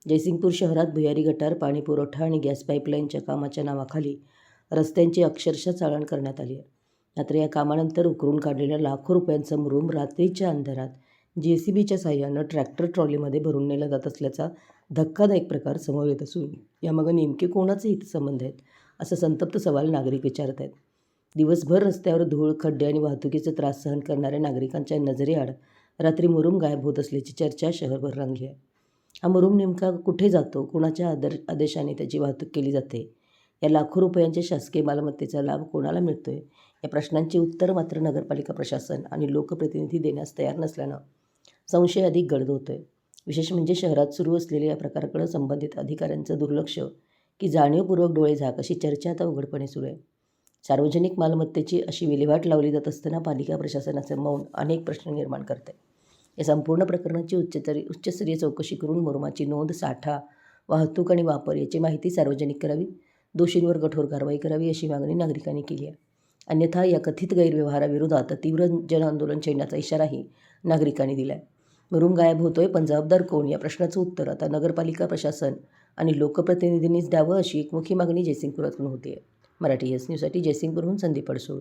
जयसिंगपूर शहरात भुयारी गटार, पाणी पुरवठा आणि गॅस पाईपलाईनच्या कामाच्या नावाखाली रस्त्यांची अक्षरशः चाळण करण्यात आली आहे. मात्र या कामानंतर उकरून काढलेल्या लाखो रुपयांचा मुरूम रात्रीच्या अंधारात JCBच्या साहाय्यानं ट्रॅक्टर ट्रॉलीमध्ये भरून नेला जात असल्याचा धक्कादायक प्रकार समोर येत असून यामागे नेमके कोणाचे हितसंबंध आहेत असा संतप्त सवाल नागरिक विचारत आहेत. दिवसभर रस्त्यावर धूळ, खड्डे आणि वाहतुकीचा त्रास सहन करणाऱ्या नागरिकांच्या नजरेआड रात्री मुरूम गायब होत असल्याची चर्चा शहरभर रंगली आहे. हा मुरूम नेमका कुठे जातो, कुणाच्या आदेशाने त्याची वाहतूक केली जाते, या लाखो रुपयांच्या शासकीय मालमत्तेचा लाभ कोणाला मिळतोय, या प्रश्नांची उत्तर मात्र नगरपालिका प्रशासन आणि लोकप्रतिनिधी देण्यास तयार नसल्यानं संशय अधिक गडद होतोय. विशेष म्हणजे शहरात सुरू असलेल्या या प्रकाराकडे संबंधित अधिकाऱ्यांचं दुर्लक्ष की जाणीवपूर्वक डोळेझाक अशी चर्चा आता उघडपणे सुरू आहे. सार्वजनिक मालमत्तेची अशी विल्हेवाट लावली जात असताना पालिका प्रशासनाचे मौन अनेक प्रश्न निर्माण करते. या संपूर्ण प्रकरणाची उच्चस्तरीय चौकशी करून मुरुमाची नोंद, साठा, वाहतूक आणि वापर याची माहिती सार्वजनिक करावी, दोषींवर कठोर कारवाई करावी अशी मागणी नागरिकांनी केली आहे. अन्यथा या कथित गैरव्यवहाराविरोधात तीव्र जनआंदोलन छेडण्याचा इशाराही नागरिकांनी दिला आहे. मुरूम गायब होतोय पण जबाबदार कोण, या प्रश्नाचं उत्तर आता नगरपालिका प्रशासन आणि लोकप्रतिनिधींनीच द्यावं अशी एकमुखी मागणी जयसिंगपुरातून होती आहे. मराठी न्यूजसाठी जयसिंगपूरहून संदीप अडसूळ.